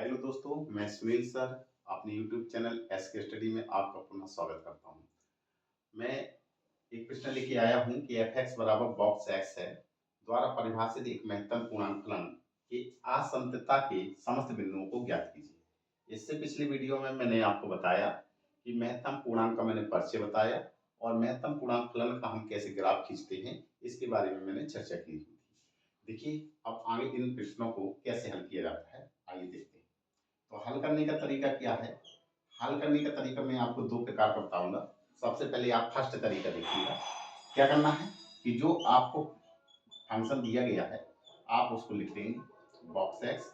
Hello दोस्तों, मैं Sunil sir अपने YouTube चैनल एसके स्टडी में आपका पुनः स्वागत करता हूं। मैं एक प्रश्न लेके आया हूं कि f(x) बराबर बॉक्स x है द्वारा परिभाषित एक महत्तम पूर्णांक फलन की असंततता के समस्त बिंदुओं को ज्ञात कीजिए। इससे पिछली वीडियो में मैंने आपको बताया कि महत्तम पूर्णांक का मैंने परिचय बताया और महत्तम पूर्णांक फलन का हम कैसे ग्राफ खींचते हैं इसके बारे में मैंने चर्चा की थी। देखिए, अब आगे इन प्रश्नों को कैसे हल किया जाता है, आइए देखते हैं। तो हल करने का तरीका क्या है? हल करने का तरीका मैं आपको दो प्रकार का बताऊंगा। सबसे पहले आप फर्स्ट तरीका देखिएगा। क्या करना है कि जो आपको फंक्शन दिया गया है आप उसको लिख देंगे बॉक्स एक्स।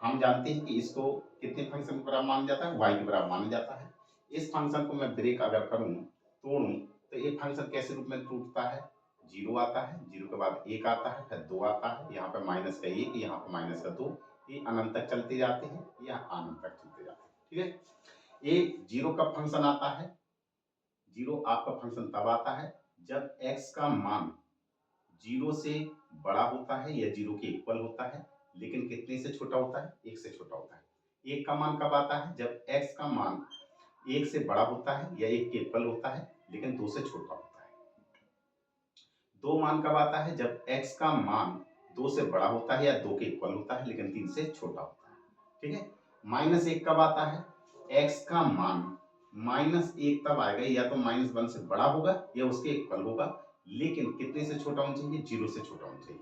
हम जानते हैं कि इसको कितने फंक्शन के बराबर माना जाता है, वाई के बराबर माना जाता है। इस फंक्शन को मैं ब्रेक अगर करूं तोड़ूं तो ये फंक्शन कैसे रूप में टूटता है? जीरो आता है, जीरो के बाद एक आता है, फिर दो आता है, यहाँ पे माइनस का एक, यहाँ पे माइनस का दो, ये अनंत तक चलते जाते हैं या अनंत तक चलते जाते हैं। ठीक है, ये जीरो का फंक्शन आता है। जीरो आपका फंक्शन तब आता है जब x का मान जीरो से बड़ा होता है या जीरो के इक्वल होता है, लेकिन कितने से छोटा होता है? एक से छोटा होता है। एक का मान कब आता है? जब x का मान एक से बड़ा होता है या एक के इक्वल होता है लेकिन दो से छोटा होता है। दो मान कब आता है? जब x का मान दो से बड़ा होता है या दो के इक्वल होता है लेकिन तीन से छोटा होता है। ठीक है, माइनस एक कब आता है? x का मान माइनस एक तब आएगा या तो माइनस वन से बड़ा होगा या उसके इक्वल होगा, लेकिन कितने से छोटा होना चाहिए? जीरो से छोटा होना चाहिए।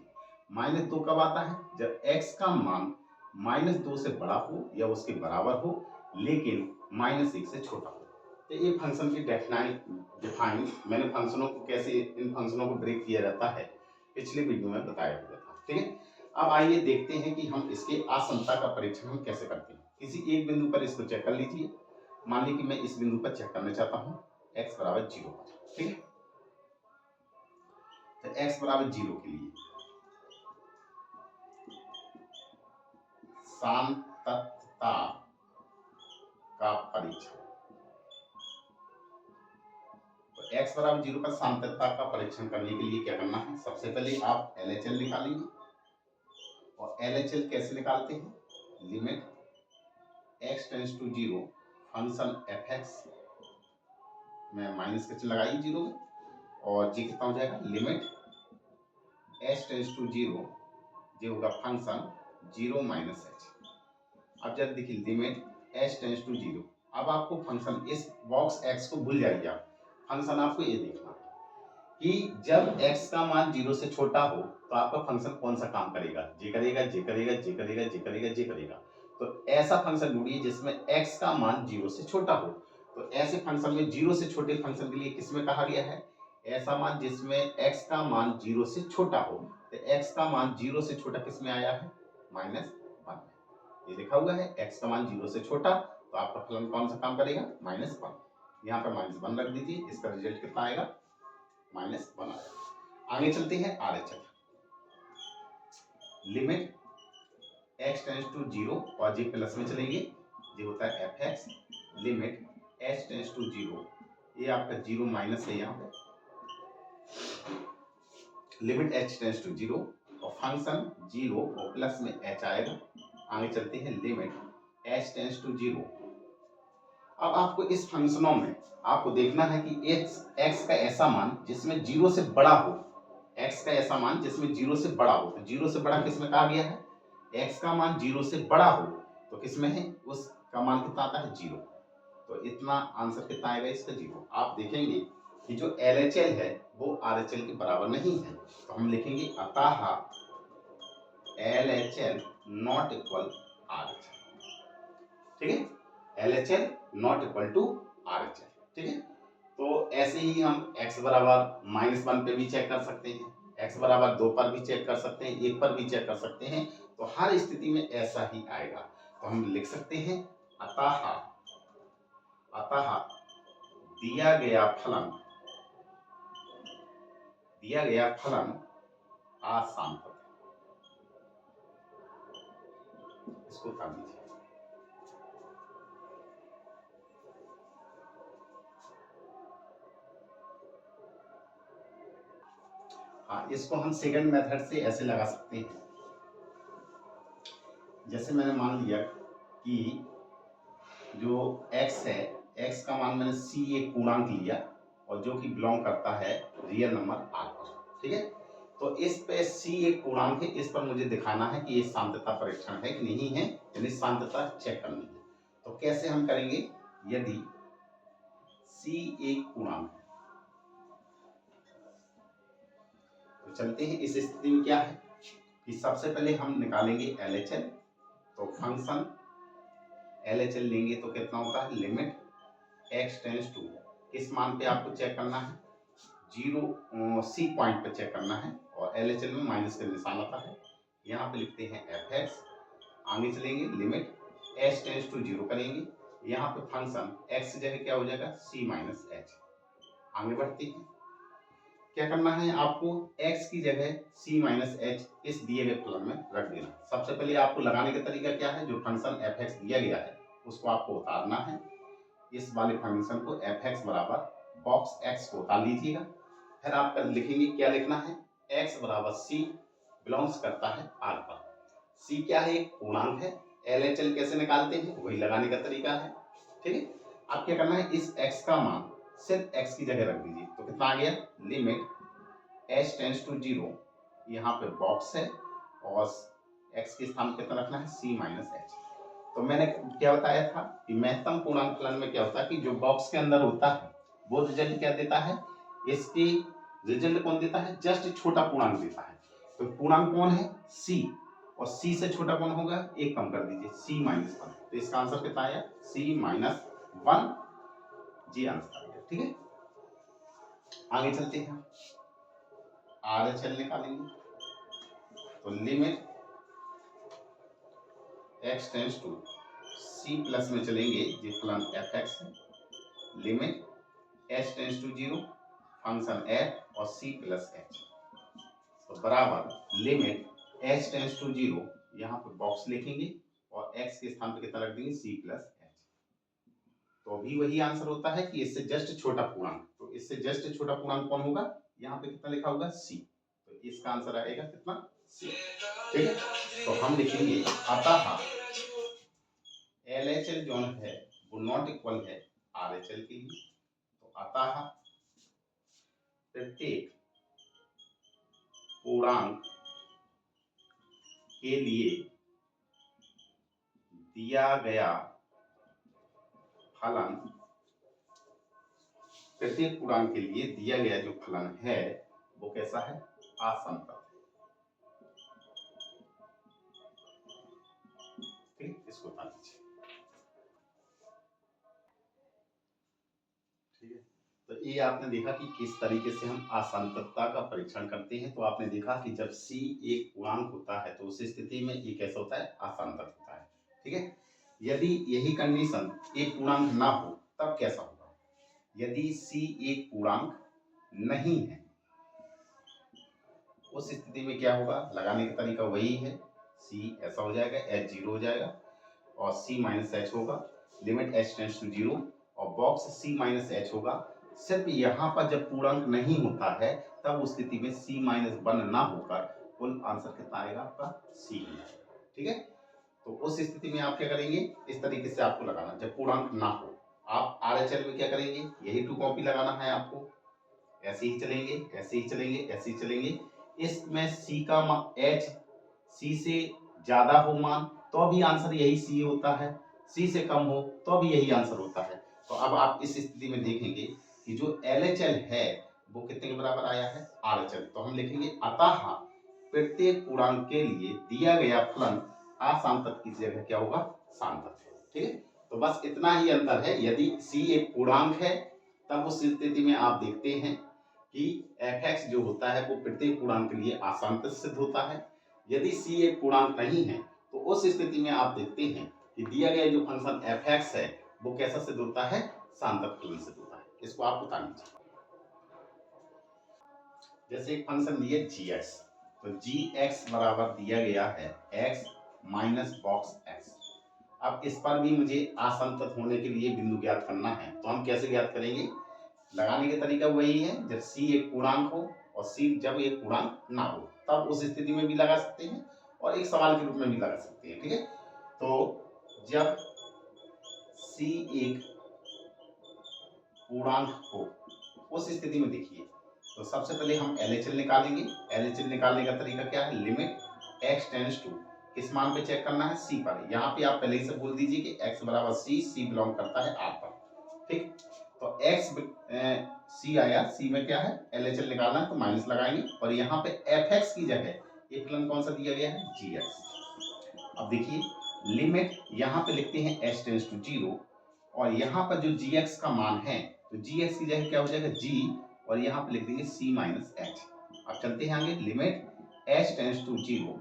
माइनस दो कब आता है? जब x का मान माइनस दो से बड़ा हो या उसके बराबर हो लेकिन माइनस एक से छोटा हो। तो ये फंक्शन की डिफाइन मैंने फंक्शनों को कैसे इन फंक्शनों को ब्रेक किया जाता है पिछले वीडियो में बताया हुआ था। ठीक है, अब आइए देखते हैं कि हम इसके असमता का परीक्षण हम कैसे करते हैं। किसी एक बिंदु पर इसको चेक कर लीजिए। मान लीजिए कि मैं इस बिंदु पर चेक करना चाहता हूँ x बराबर जीरो पर। ठीक है, तो x बराबर जीरो के लिए सांततता का परीक्षण। तो x बराबर जीरो पर सांततता का परीक्षण करने के लिए क्या करना है? सबसे पहले आप LHL निकालेंगे और LHL कैसे निकालते हैं? Limit x tends to zero function f(x) में माइनस का चिन्ह लगाइए जीरो में और जी कितना हो जाएगा? Limit h tends to zero जो होगा फंक्शन जीरो माइनस h। अब जब देखिए limit h tends to zero, अब आपको फंक्शन इस बॉक्स x को भूल जाइए। आप फंक्शन आपको ये देखना कि जब x का मान जीरो से छोटा हो तो आपका फंक्शन कौन सा काम करेगा? जे करेगा, जे करेगा, जे करेगा, जे करेगा, जे करेगा। तो ऐसा फंक्शन ढूंढिए जिसमें x का मान जीरो से छोटा हो। तो ऐसे फंक्शन में जीरो से छोटे फंक्शन के लिए किसमें कहा गया है? ऐसा मान जिसमें x का मान जीरो से छोटा हो। तो x का मान जीरो से छोटा किसमें आया है? माइनस वन में। ये लिखा हुआ है x का मान जीरो से छोटा, तो आपका फलन कौन सा काम करेगा? Minus one. यहाँ पर माइनस वन रख दीजिए, इसका रिजल्ट कितना आएगा? माइनस वन आएगा। आगे चलते हैं RHL। Limit x tends to zero और जी प्लस में चलेंगे, ये होता है f(x). Limit h tends to zero, ये आपका जीरो माइनस है यहाँ पे, limit h tends to zero और फंक्शन जीरो और प्लस में h आएगा। आगे चलते हैं limit h tends to zero. अब आपको इस फंक्शनों में आपको देखना है कि x का ऐसा मान जिसमें जीरो से बड़ा हो, x का ऐसा मान जिसमें जीरो से बड़ा हो। तो जीरो से बड़ा किसमें कहा गया है? x का मान जीरो से बड़ा हो तो किसमें है? उसका मान कितना आता है? जीरो। तो इतना आंसर कितना आएगा इसका? जीरो। आप देखेंगे कि जो LHL है वो RHL के बराबर नहीं है, तो हम लिखेंगे अतः LHL नॉट इक्वल RHL। ठीक है, LHL not equal to RHL। ठीक है, तो ऐसे ही हम x बराबर माइनस वन पे भी चेक कर सकते हैं, x बराबर दो पर भी चेक कर सकते हैं, एक पर भी चेक कर सकते हैं। तो हर स्थिति में ऐसा ही आएगा। तो हम लिख सकते हैं अतः अतः दिया गया फलन असांतत। इसको कर दीजिए। हाँ, इसको हम सेकंड मेथड से ऐसे लगा सकते हैं। जैसे मैंने मान लिया कि जो x है, x का मान मैंने c एक पूर्णांक लिया और जो कि बिलोंग करता है रियल नंबर r पर। ठीक है, तो इस पे c एक पूर्णांक है, इस पर मुझे दिखाना है कि ये सांतता परीक्षण है कि नहीं है, यानी सांतता चेक करनी है। तो कैसे हम करेंगे, यदि c एक पूर्णांक है तो चलते हैं, इस स्थिति में क्या है कि सबसे पहले हम निकालेंगे LHL। तो फंक्शन LHL लेंगे तो कितना होता है, लिमिट x टेंड्स टू, किस मान पे आपको चेक करना है, 0 C पॉइंट पे चेक करना है और LHL में माइनस का निशान आता है। यहाँ पे लिखते हैं fx, आगे चलेंगे लिमिट h टेंड्स टू 0 करेंगे, यहाँ पे फंक्शन x की जगह क्या हो जाएगा, c माइनस h। आगे बढ़ते हैं, क्या करना है आपको, x की जगह c माइनस h इस दिए गए फलन में रख देना। सबसे पहले आपको लगाने का तरीका क्या है, जो फंक्शन fx दिया गया है उसको आपको उतारना है, इस वाले फंक्शन को fx बराबर बॉक्स x को उतार लीजिएगा। फिर आप लिखेंगे, क्या लिखना है, x बराबर c बिलोंग्स करता है r पर। c क्या है, एक पूर्णांक है, LHL कैसे निकालते हैं वही लगाने का तरीका है। ठीक है, अब क्या करना है, इस x का मान सिर्फ x की जगह रख दीजिए, तो कितना आ गया, लिमिट h टेंड्स टू 0, यहाँ पे बॉक्स है और x के स्थान पे कितना रखना है, c माइनस h। तो मैंने क्या बताया था कि महत्तम पूर्णांक फलन में क्या होता है कि जो बॉक्स के अंदर होता है वो रिजल्ट क्या देता है, इसकी रिजल्ट कौन देता है, जस्ट छोटा पूर्णांक देता है। तो पूर्णांक कौन है, c, और c से छोटा कौन होगा, एक कम कर दीजिए, c माइनस 1। तो इसका आंसर कितना आया, c माइनस 1, जी आंसर आ गया। ठीक है, आगे चलते हैं, RHL निकालेंगे। तो limit x tends to c plus में चलेंगे, ये फलन fx है, limit h tends to 0, function f और c प्लस h, तो बराबर लिमिट h टेंड्स टू 0, यहाँ पे बॉक्स लिखेंगे और x के स्थान पे कितना रख देंगे, c प्लस h। तो अभी वही आंसर होता है कि इससे जस्ट छोटा पूर्णांक, तो इससे जस्ट छोटा पूर्णांक कौन होगा, यहाँ पे कितना लिखा होगा, c, तो इसका आंसर आएगा कितना, c। ठीक है, तो हम लिखेंगे अतः LHL जो है वो नॉट इक्वल है RHL के लिए। तो अतः प्रत्येक पूर्णांक के लिए दिया गया फलन, प्रत्येक पूर्णांक के लिए दिया गया जो फलन है वो कैसा है, असंतत। ठीक, इसको बता दीजिए। ठीक है, तो ये आपने देखा कि किस तरीके से हम असंततता का परीक्षण करते हैं। तो आपने देखा कि जब c एक पूर्णांक होता है तो उस स्थिति में ये कैसा होता है, असंतत होता है। ठीक है, यदि यही कंडीशन एक पूर्णांक ना हो तब कैसा होगा, यदि c एक पूर्णांक नहीं है उस स्थिति में क्या होगा, लगाने का तरीका वही है, c ऐसा हो जाएगा, h 0 हो जाएगा और c माइनस h होगा, लिमिट h टेंड्स टू 0 और बॉक्स c माइनस h होगा। सिर्फ यहाँ पर जब पूर्णांक नहीं होता है तब उस स्थिति में c माइनस 1 ना होकर कुल आंसर कितना आएगा आपका, c। ठीक है, तो उस स्थिति में आप क्या करेंगे, इस तरीके से आपको लगाना, जब पूर्णांक ना हो आप RHL में क्या करेंगे, यही 2 कॉपी लगाना है आपको, ऐसे ही चलेंगे, ऐसे ही चलेंगे, ऐसे ही चलेंगे। इसमें c का h c से ज्यादा हो मान तो भी आंसर यही c होता है, c से कम हो तो भी यही आंसर होता है। तो अब आप इस स्थिति में देखेंगे कि जो LHL है वो कितने के बराबर आया है, RHL। तो हम लिखेंगे अतः प्रत्येक पूर्णांक के लिए दिया गया फलन असंतत की जगह क्या होगा, सांतत है। ठीक है, तो बस इतना ही अंतर है, यदि c एक पूर्णांक है तब उस स्थिति में आप देखते हैं कि fx जो होता है वो प्रत्येक पूर्णांक के लिए असंतत सिद्ध होता है। यदि c एक पूर्णांक नहीं है तो उस स्थिति में आप देखते हैं कि दिया गया जो फंक्शन fx है वो कैसा सिद्ध होता है, सांतत फलन सिद्ध होता है। इसको आप बता लीजिए, जैसे एक फंक्शन दिए gx, तो gx बराबर दिया गया है x माइनस बॉक्स x। अब इस पर भी मुझे असंतत होने के लिए बिंदु ज्ञात करना है, तो हम कैसे ज्ञात करेंगे, लगाने का तरीका वही है, जब c एक पूर्णांक हो और c जब एक पूर्णांक ना हो तब उस स्थिति में भी लगा सकते हैं और एक सवाल के रूप में भी लगा सकते हैं। ठीक है, तो जब c एक पूर्णांक हो, उस स्थिति में देखिए, तो सबसे पहले हम LHL निकालेंगे। LHL निकालने का तरीका क्या है, लिमिट x टेंड्स टू, किस मान पे चेक करना है, c पर। यहाँ पे आप पहले से बोल दीजिए कि x बराबर c बिलोंग करता है r पर, ठीक। तो c आया, c में क्या है, LHL निकालना है तो माइनस लगाएंगे, और यहाँ पे fx की जगह ये फलन कौन सा दिया गया है, gx। अब देखिए, लिमिट यहाँ पे लिखते हैं h टेंड्स टू 0, और यहाँ पर जो gx का मान है, तो gx की जगह क्या हो जाएगा, g, और यहाँ पे लिख देंगे c माइनस एच। अब चलते हैं आगे, limit h tends to 0,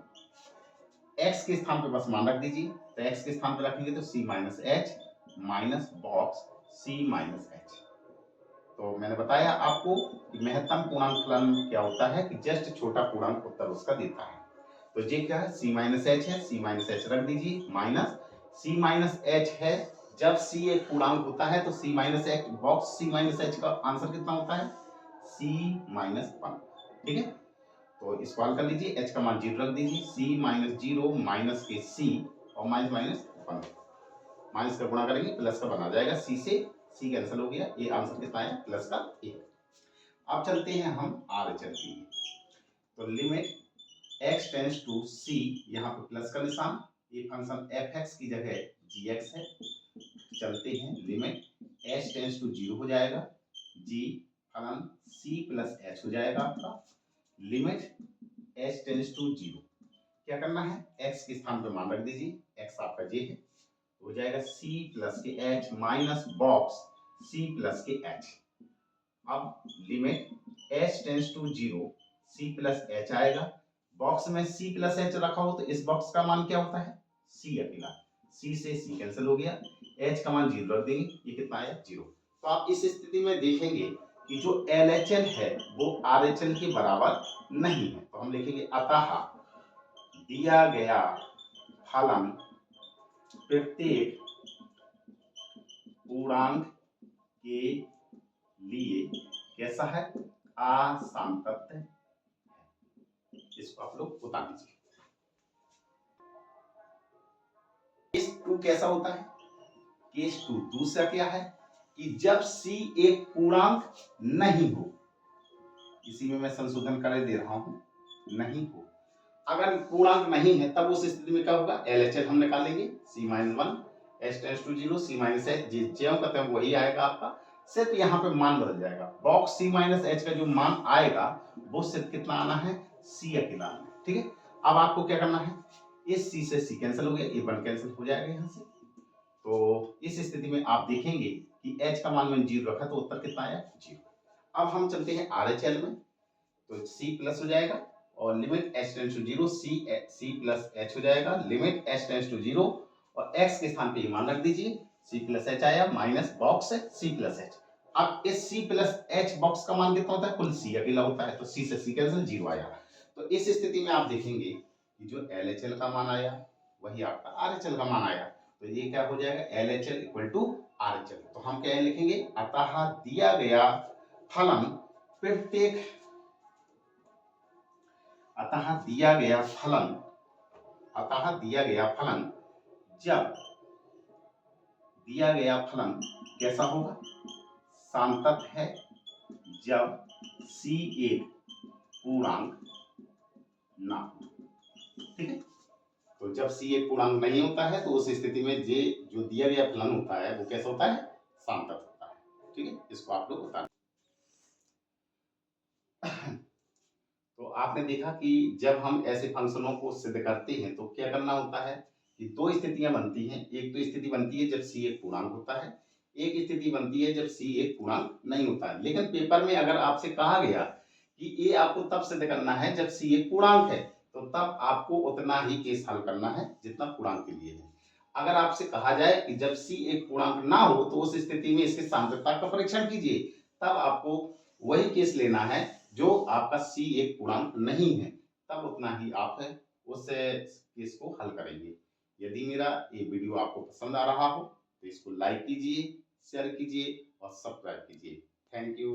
x के स्थान पे बस मान रख दीजिए, तो x के स्थान पे रखेंगे तो c minus H minus box c minus H. तो मैंने बताया आपको कि महत्तम पूर्णांक फलन क्या होता है, कि जस्ट छोटा पूर्णांक उत्तर उसका देता है। तो ये क्या है, c माइनस एच है, c माइनस एच रख दीजिए, माइनस c माइनस एच है। जब c एक पूर्णांक होता है तो c minus H, box c minus H का आंसर कितना होता है, c माइनस 1, ठीक है। तो इसको हल कर लीजिए, h का मान 0 रख दीजिए, c माइनस 0 माइनस के c, और माइनस माइनस 1, माइनस का गुणा करेंगे प्लस का बना जाएगा, c से c कैंसिल हो गया, ये आंसर कितना है, प्लस का 1। अब चलते हैं हम RHL के लिए, तो limit x tends to c, यहाँ पे प्लस का निशान, ये फंक्शन fx की जगह gx है। चलते हैं, लिमिट h टेंड्स टू 0 हो जाएगा, g फलन c प्लस h हो जाएगा आपका। लिमिट h टेंड्स टू 0, क्या करना है, x के स्थान पे मान रख दीजिए, x आपका j है, हो जाएगा c प्लस के h minus box c plus के h। अब limit h tends to 0, c plus h आएगा, बॉक्स में c प्लस h रखा हो तो इस बॉक्स का मान क्या होता है, c अकेला, c से c कैंसिल हो गया, h का मान 0 रख देंगे, ये कितना आया, 0। तो आप इस स्थिति में देखेंगे कि जो LHL है वो RHL के बराबर नहीं है, तो हम लिखेंगे अतः दिया गया फलन प्रत्येक पूर्णांक के लिए कैसा है, असांतत्य है। इसको आप लोग उतार दीजिए। केस 2 कैसा होता है, केस 2 दूसरा क्या है, कि जब c एक पूर्णांक नहीं हो, इसी में मैं संशोधन कर दे रहा हूं, नहीं हो, अगर पूर्णांक नहीं है तब उस स्थिति में क्या होगा, LHL हम निकालेंगे, c minus 1 h tends to 0, c minus h ज्यों कहते हैं वही आएगा आपका, सिर्फ यहाँ पे मान बदल जाएगा, बॉक्स c माइनस h का जो मान आएगा वो सिर्फ कितना आना है, c अकेला आना है, ठीक है। अब आपको क्या करना है, इस c से c कैंसिल हो गया, ये 1 कैंसिल हो जाएगा यहाँ से। तो इस स्थिति में आप देखेंगे कि h का मान मैंने 0 रखा तो उत्तर कितना आया, 0। अब हम चलते हैं RHL में, तो c प्लस हो जाएगा, और limit h tends to 0, c plus h हो जाएगा, लिमिट h टेंड्स टू 0, और x के स्थान पे ये मान रख दीजिए, c प्लस h आया, माइनस बॉक्स है c प्लस h। अब इस c प्लस h बॉक्स का मान कितना होता है, कुल c अकेला होता है, तो c से c कैंसिल, 0 आया। तो इस स्थिति में आप देखेंगे कि जो LHL का मान आया वही आपका RHL का मान आया, तो ये क्या हो जाएगा, LHL इक्वल टू RHL। तो हम क्या लिखेंगे, अतः दिया गया फलन प्रत्येक, अतः दिया गया फलन, अतः दिया गया फलन, जब दिया गया फलन कैसा होगा, सांतत है, जब c एक पूर्णांक ना हो, ठीक है। तो जब c एक पूर्णांक नहीं होता है तो उस स्थिति में जे जो दिया गया फलन होता है वो कैसा होता है, सांतत होता है, ठीक है। इसको आप लोग बता। तो आपने देखा कि जब हम ऐसे फंक्शनों को सिद्ध करते हैं तो क्या करना होता है, कि दो स्थितियां बनती हैं। एक तो स्थिति बनती है जब c एक पूर्णांक होता है, एक स्थिति बनती है जब c एक पूर्णांक नहीं होता है। लेकिन पेपर में अगर आपसे कहा गया कि ये आपको तब सिद्ध करना है जब c एक पूर्णांक है, तो तब आपको उतना ही केस हल करना है जितना पूर्णांक के लिए है। अगर आपसे कहा जाए कि जब c एक पूर्णांक ना हो तो उस स्थिति में इसके सांततता का परीक्षण कीजिए, तब आपको वही केस लेना है जो आपका c एक पूर्णांक नहीं है, तब उतना ही आप है उस केस को हल करेंगे। यदि मेरा ये वीडियो आपको पसंद आ रहा हो तो इसको लाइक कीजिए, शेयर कीजिए और सब्सक्राइब कीजिए। Thank you.